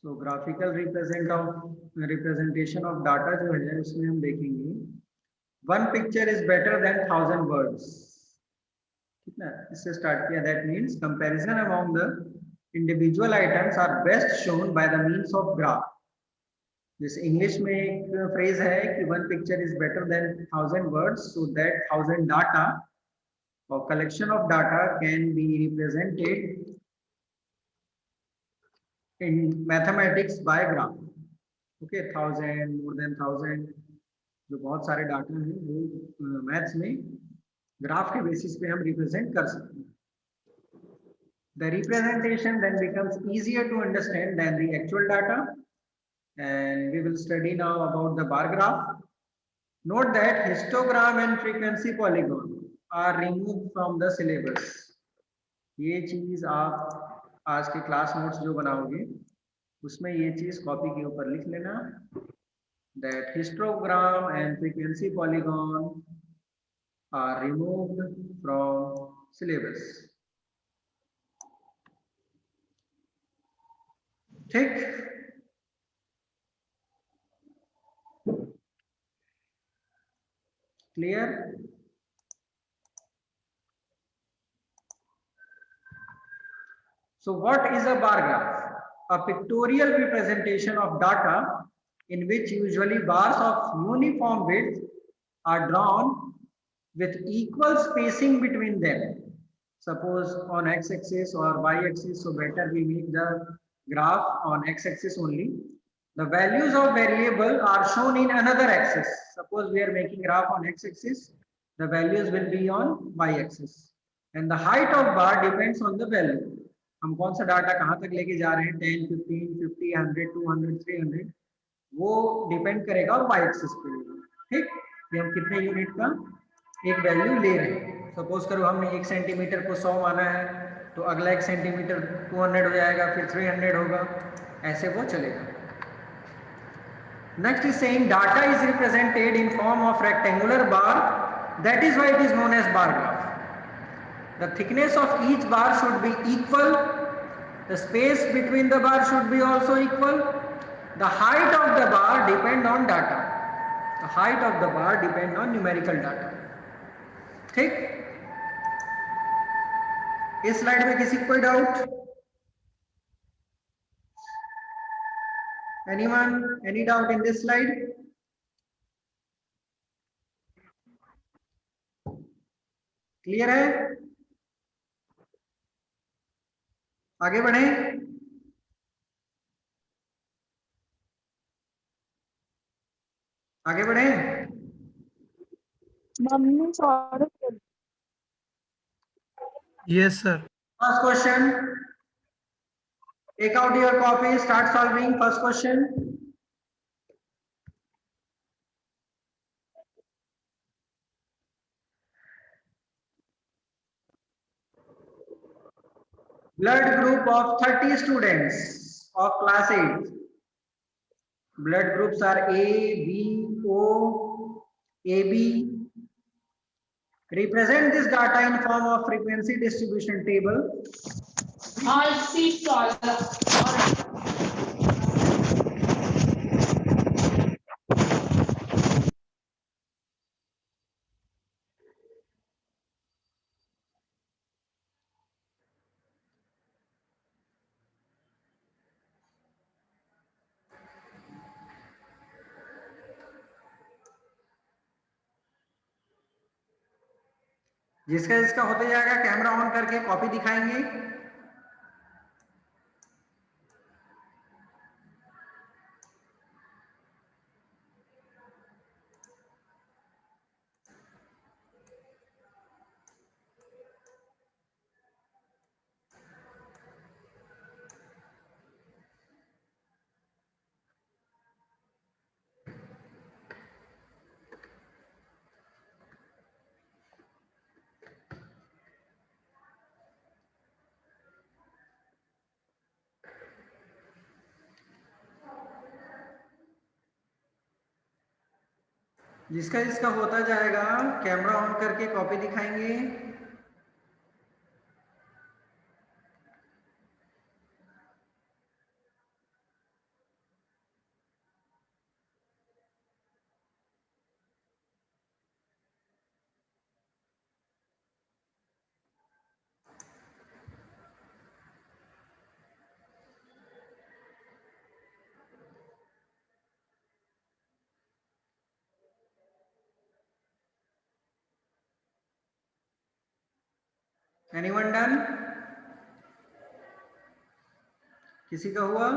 So graphical representation of data जो है उसमें हम देखेंगे one picture is better than 1000 words. कितना इससे स्टार्ट किया, that means comparison among the individual items are best shown by the means of graph. जैसे इंग्लिश में एक फ्रेज है कि one picture is better than 1000 words, so that 1000 data or collection of data can be represented in mathematics by graph. Okay, 1000, more than 1000, जो बहुत सारे data हैं वो मैथ्स में ग्राफ के बेसिस पे हम रिप्रेजेंट कर सकते हैं. The representation then becomes easier to understand than the actual data, and we will study now about the bar graph. Note that histogram and frequency polygon are removed from the syllabus. ये चीज आप आज के class notes जो बनाओगे उसमें ये चीज कॉपी के ऊपर लिख लेना, that histogram and frequency polygon are removed from syllabus. ठीक, clear? So what is a bar graph? A pictorial representation of data in which usually bars of uniform width are drawn with equal spacing between them. Suppose on x-axis or y-axis, so better we make the graph on x-axis only. The values of variable are shown in another axis. Suppose we are making graph on x-axis, the values will be on y-axis, and the height of bar depends on the value. हम कौन सा data कहाँ तक लेके जा रहे हैं, 10, 15, 50, 100, 200, 300, वो डिपेंड करेगा और वाई एक्सिस पे लेगा. ठीक, कि हम कितने यूनिट का एक वैल्यू ले रहे हैं. सपोज करो हमने 1 सेंटीमीटर को 100 माना है, तो अगला 1 सेंटीमीटर 200 हो जाएगा, फिर 300 होगा, ऐसे वो चलेगा. Next is saying data is represented in form of rectangular bar, that is why it is known as bar graph. The thickness of each bar should be equal. The space between the bar should be also equal. The height of the bar depend on data. The height of the bar depend on numerical data. ठीक, इस slide में किसी को कोई doubt? Anyone? Any doubt in this slide? Clear है? आगे बढ़े. आगे बढ़े. Mummy sorry. Yes, sir. First question. Take out your copy. Start solving. First question. Blood group of 30 students of class 8. Blood groups are A, B, O, AB. Represent this data in form of frequency distribution table. All seats all. जिसका जिसका होते जाएगा camera on करके copy दिखाएंगे. जिसका जिसका होता जाएगा कैमरा ऑन करके कॉपी दिखाएंगे. Anyone done? किसी का हुआ?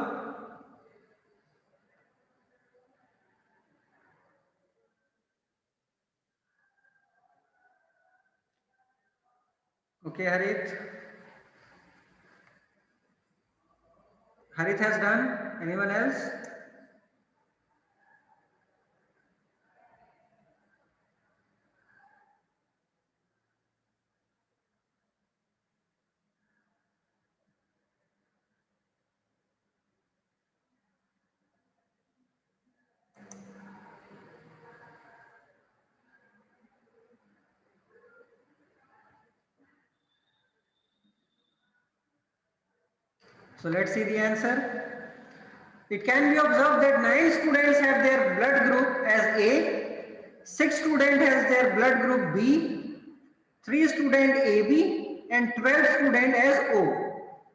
Okay, Harit. Harit has done. Anyone else? So let's see the answer. It can be observed that 9 students have their blood group as A, 6 students has their blood group B, 3 student AB and 12 student as O.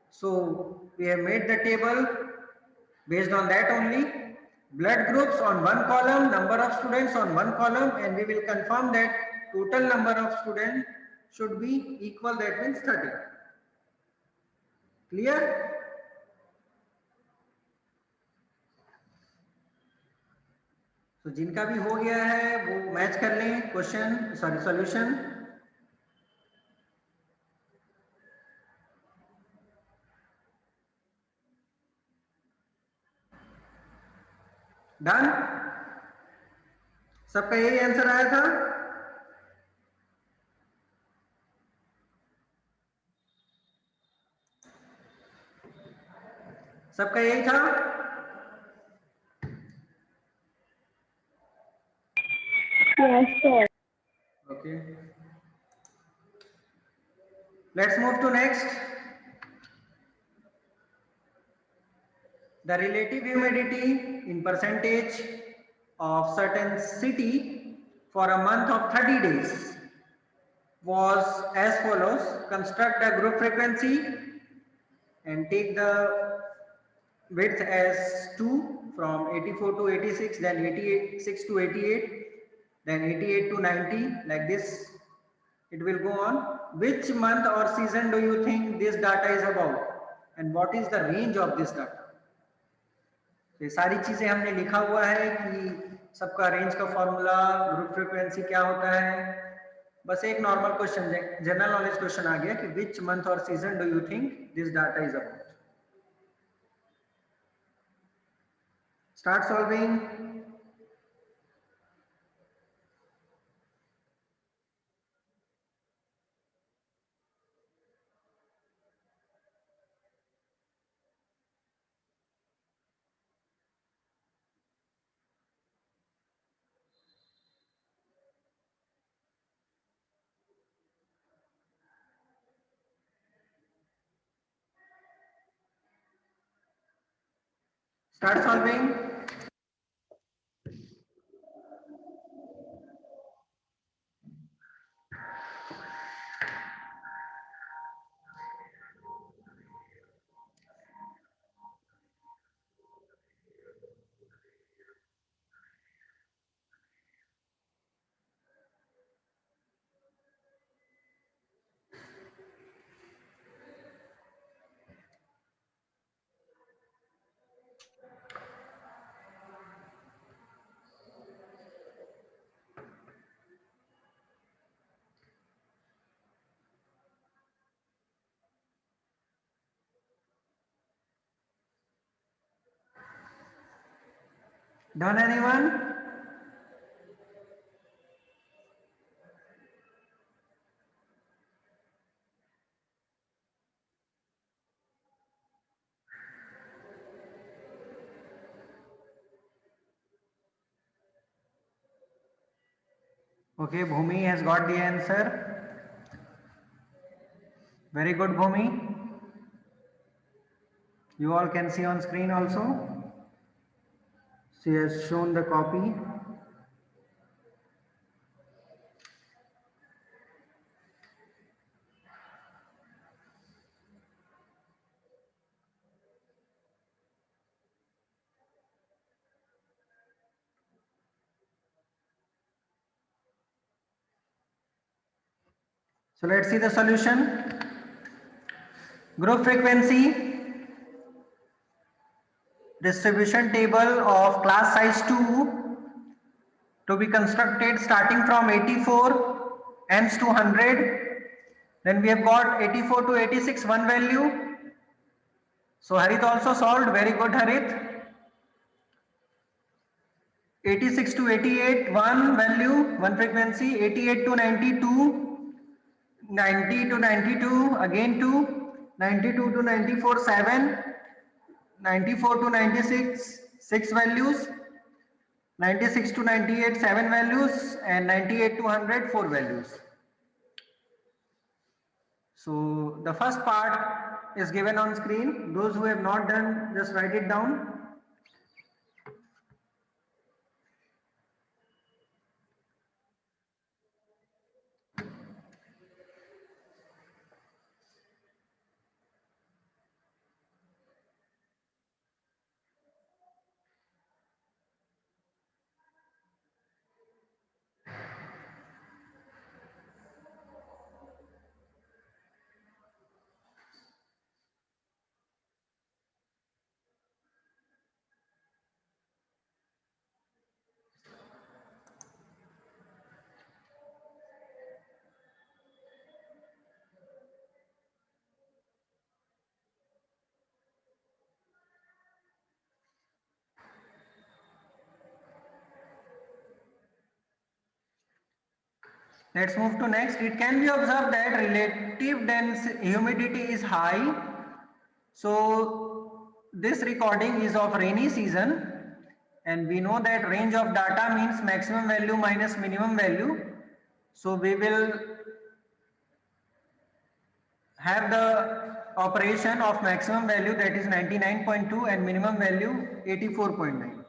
So we have made the table based on that only. Blood groups on one column, number of students on one column, and we will confirm that total number of students should be equal, that means 30. Clear? तो जिनका भी हो गया है वो match कर लें question, sorry solution. Done? सबका यही आंसर आया था? सबका यही था? Yes, sir. Okay. Let's move to next. The relative humidity in percentage of certain city for a month of 30 days was as follows. Construct a group frequency and take the width as 2 from 84 to 86, then 86 to 88, then 88 to 90, like this it will go on. Which month or season do you think this data is about and what is the range of this data? ये सारी चीजें हमने लिखा हुआ है कि सबका range का फॉर्मूला, ग्रुप फ्रीक्वेंसी क्या होता है. बस एक normal question, general knowledge question आ गया कि which month or season do you think this data is about. Start solving. Start solving. Done anyone? Okay, Bhumi has got the answer. Very good, Bhumi. You all can see on screen also. She has shown the copy. So let's see the solution. Group frequency distribution table of class size 2 to be constructed starting from 84 ends to 100. Then we have got 84 to 86 one value. So Harit also solved. Very good, Harit. 86 to 88 one value, one frequency. 88 to 92, 90 to 92 again 2, 92 to 94 7, 94 to 96 6 values, 96 to 98 7 values, and 98 to 100 4 values. So the first part is given on screen. Those who have not done, just write it down. Let's move to next. It can be observed that relative dense humidity is high. So this recording is of rainy season, and we know that range of data means maximum value minus minimum value. So we will have the operation of maximum value, that is 99.2, and minimum value 84.9.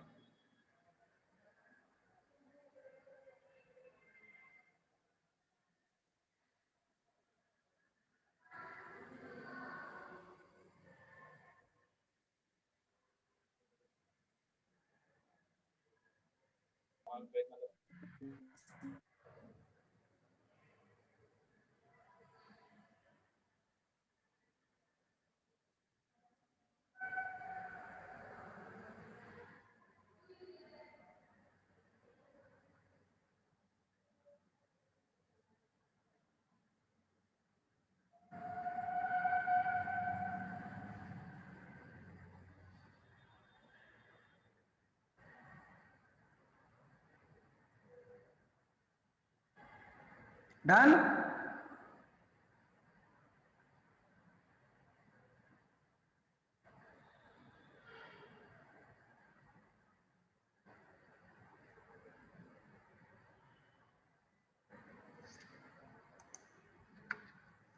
Done?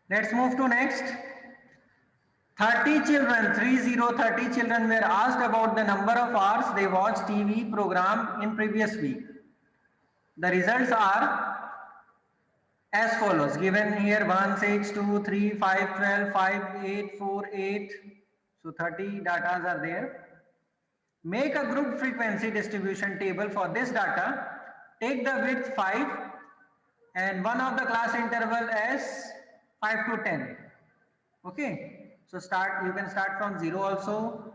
Let's move to next. 30 children, 30 children were asked about the number of hours they watched TV program in previous week. The results are as follows. Given here 1, 6, 2, 3, 5, 12, 5, 8, 4, 8. So 30 datas are there. Make a group frequency distribution table for this data. Take the width 5 and one of the class interval as 5 to 10. Okay. So you can start from 0 also.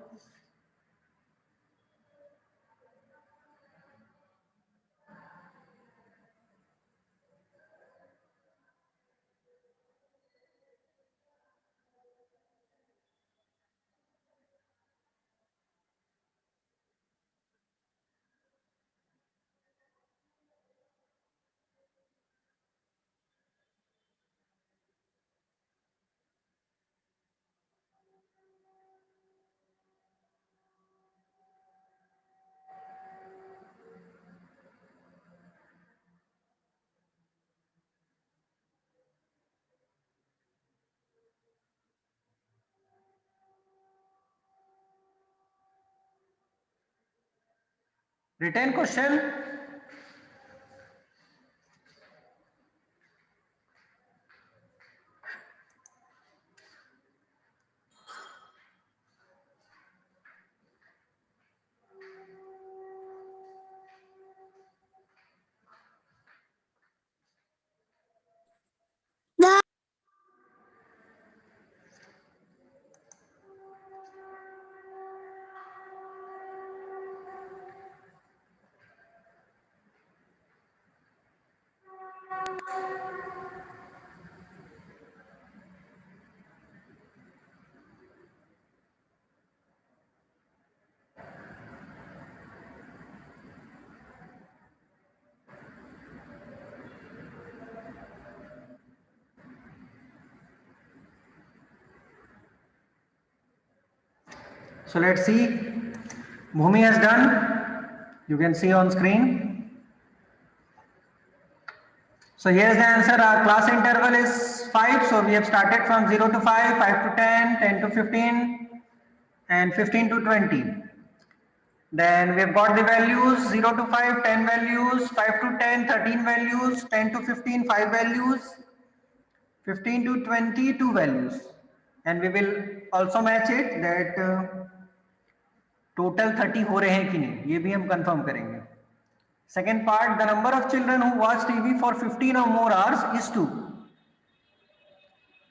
Written question. So let's see. Bhumi has done. You can see on screen. So here's the answer. Our class interval is 5. So we have started from 0 to 5, 5 to 10, 10 to 15, and 15 to 20. Then we've got the values 0 to 5, 10 values, 5 to 10, 13 values, 10 to 15, 5 values, 15 to 20, 2 values. And we will also match it that total 30 हो रहे हैं कि नहीं, ये भी हम confirm करेंगे. Second part, the number of children who watch TV for 15 or more hours is 2.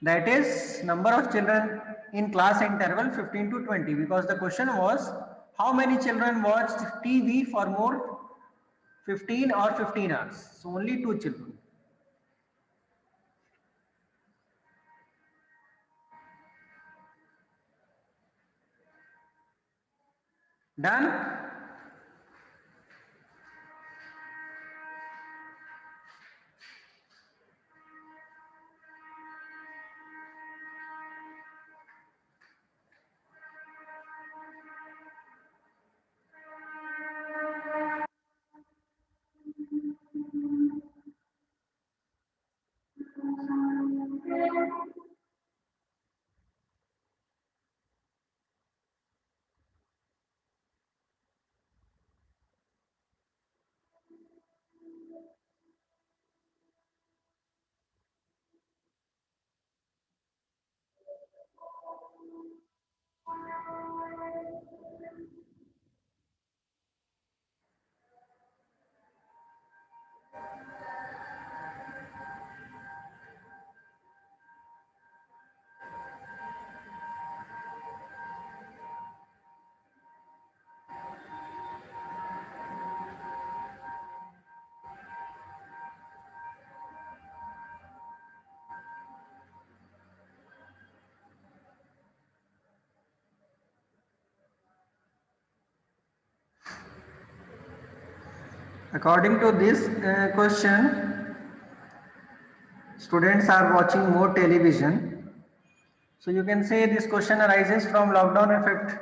That is number of children in class interval 15 to 20, because the question was how many children watched TV for more 15 or 15 hours. So only 2 children. Done? According to this question, students are watching more television. So you can say this question arises from lockdown effect.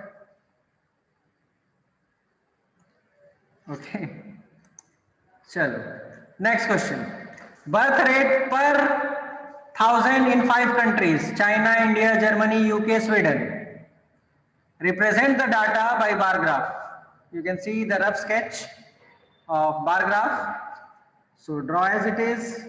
Okay. Chalo. Next question. Birth rate per 1000 in 5 countries: China, India, Germany, UK, Sweden. Represent the data by bar graph. You can see the rough sketch of bar graph. So draw as it is.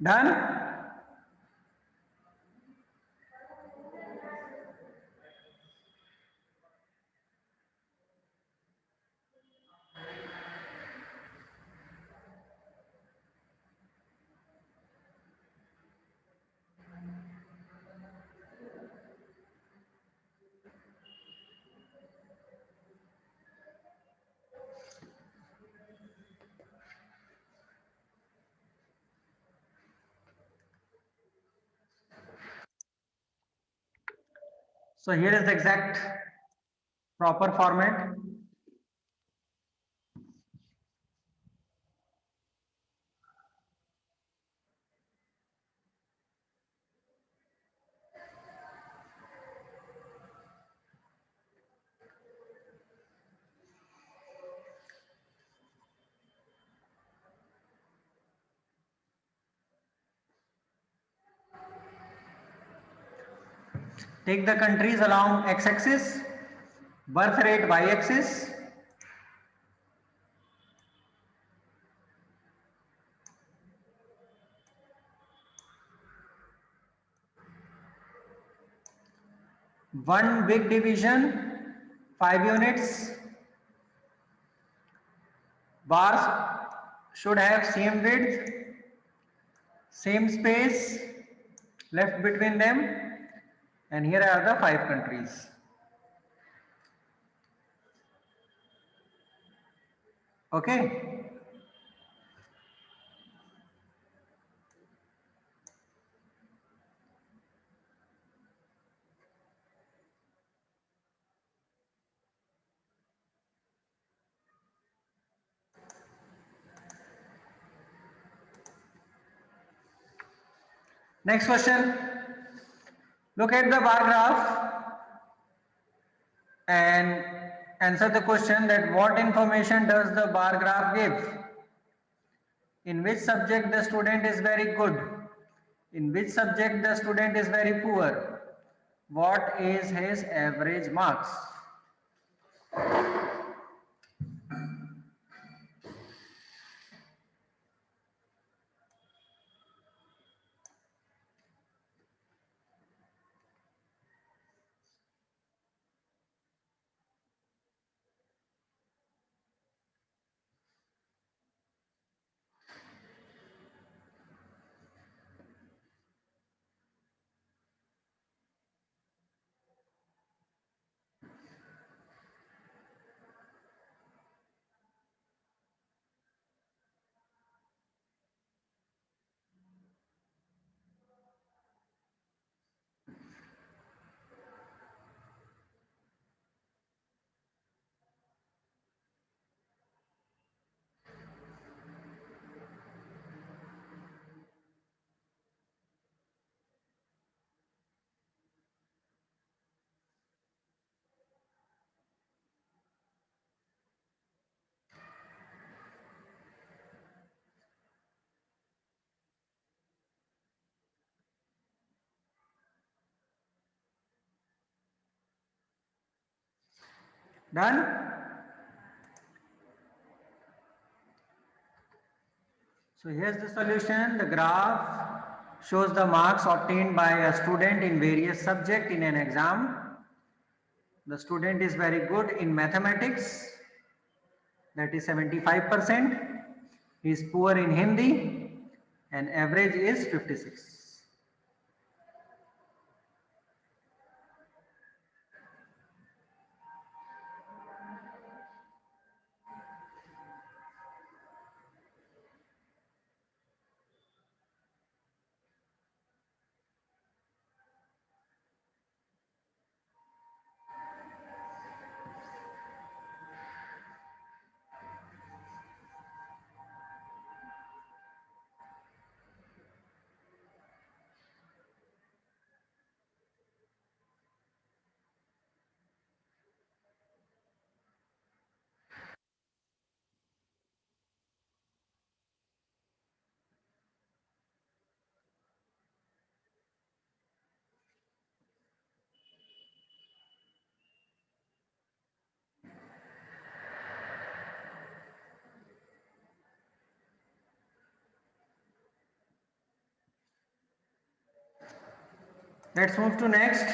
Done? So here is the exact proper format. Take the countries along x-axis, birth rate y-axis. One big division, 5 units. Bars should have same width, same space left between them, and here are the 5 countries. Okay. Next question. Look at the bar graph and answer the question that what information does the bar graph give? In which subject the student is very good? In which subject the student is very poor? What is his average marks? Done? So here's the solution. The graph shows the marks obtained by a student in various subjects in an exam. The student is very good in mathematics, that is 75%. He is poor in Hindi and average is 56. Let's move to next.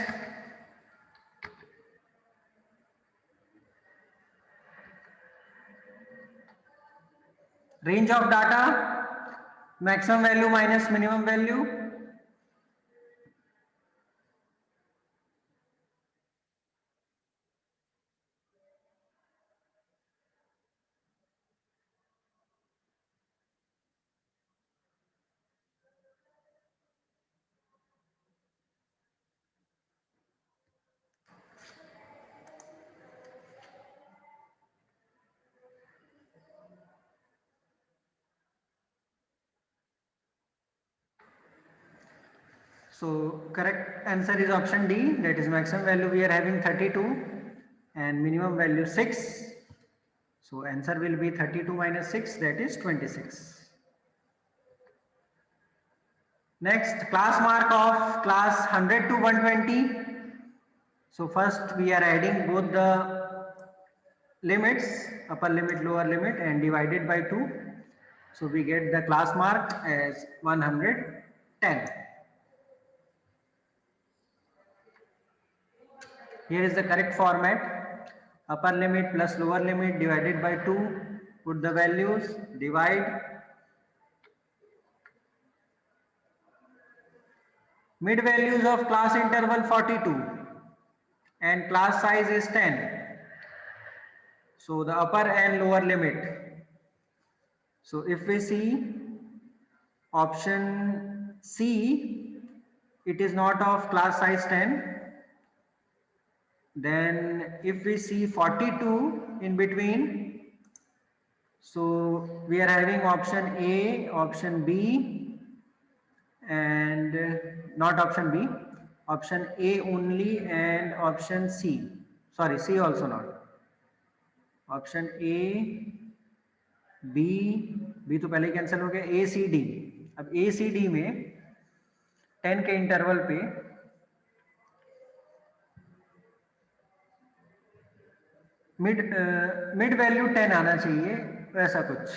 Range of data, maximum value minus minimum value. So correct answer is option D, that is maximum value we are having 32 and minimum value 6. So answer will be 32 minus 6, that is 26. Next, class mark of class 100 to 120. So first we are adding both the limits, upper limit, lower limit, and divided by 2. So we get the class mark as 110. Here is the correct format. Upper limit plus lower limit divided by 2. Put the values, divide. Mid values of class interval 42 and class size is 10. So the upper and lower limit. So if we see option C, it is not of class size 10. Then if we see 42 in between, so we are having option A, option B, and not option B, option A only and option C. Sorry, C also not. Option A, B, B तो पहले cancel हो गया, A, C, D. अब A, C, D में 10 के interval पे mid value 10 आना चाहिए, ऐसा कुछ.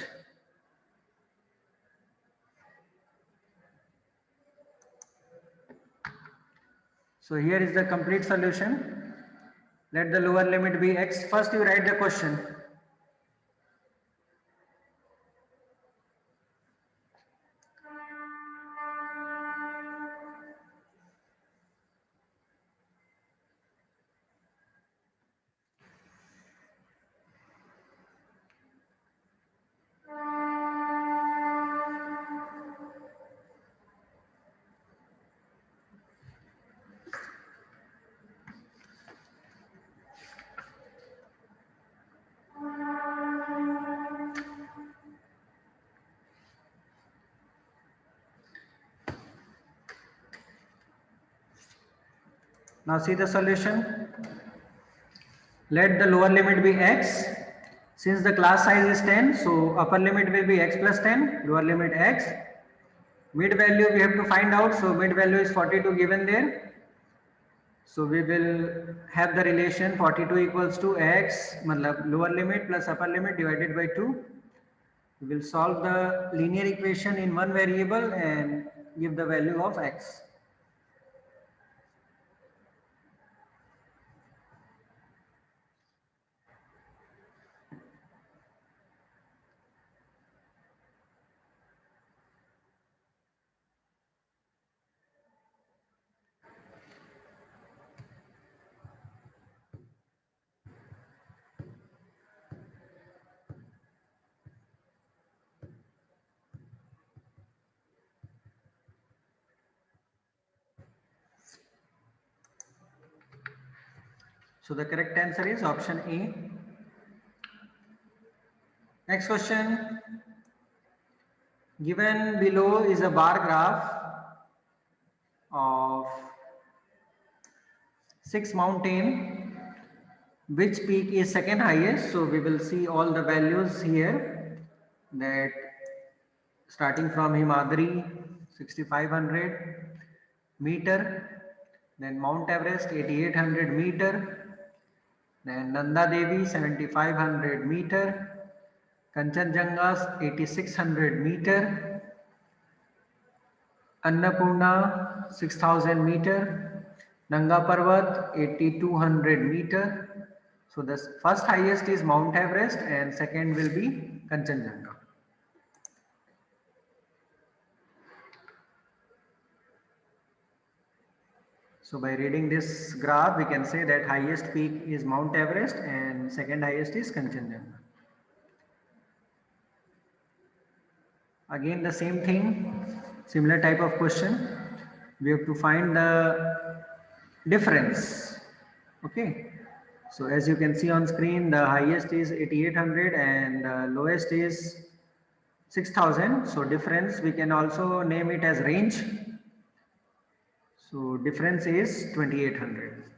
So here is the complete solution. Let the lower limit be x. First you write the question. Now see the solution. Let the lower limit be x. Since the class size is 10, so upper limit will be x plus 10, lower limit x. Mid value we have to find out, so mid value is 42 given there. So we will have the relation 42 equals to x, matlab lower limit plus upper limit divided by 2. We will solve the linear equation in one variable and give the value of x. So the correct answer is option A. Next question. Given below is a bar graph of 6 mountain. Which peak is second highest? So we will see all the values here, that starting from Himadri 6500 meter, then Mount Everest 8800 meter, then Nanda Devi 7500 meter, Kanchenjunga 8600 meter, Annapurna 6000 meter, Nanga Parvat 8200 meter. So the first highest is Mount Everest and second will be Kanchenjunga. So by reading this graph, we can say that highest peak is Mount Everest and second highest is Kanchenjunga. Again the same thing, similar type of question. We have to find the difference. Okay. So as you can see on screen, the highest is 8800 and the lowest is 6000. So difference, we can also name it as range. So difference is 2800.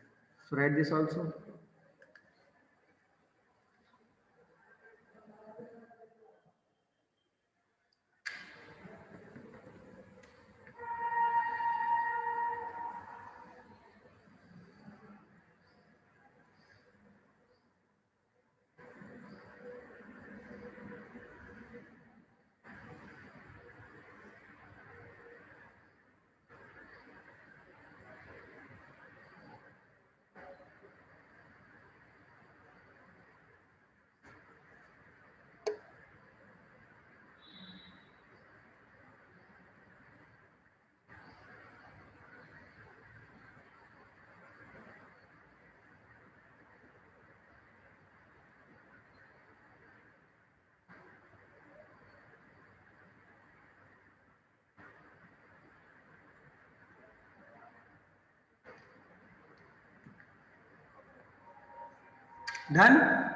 So write this also. Done?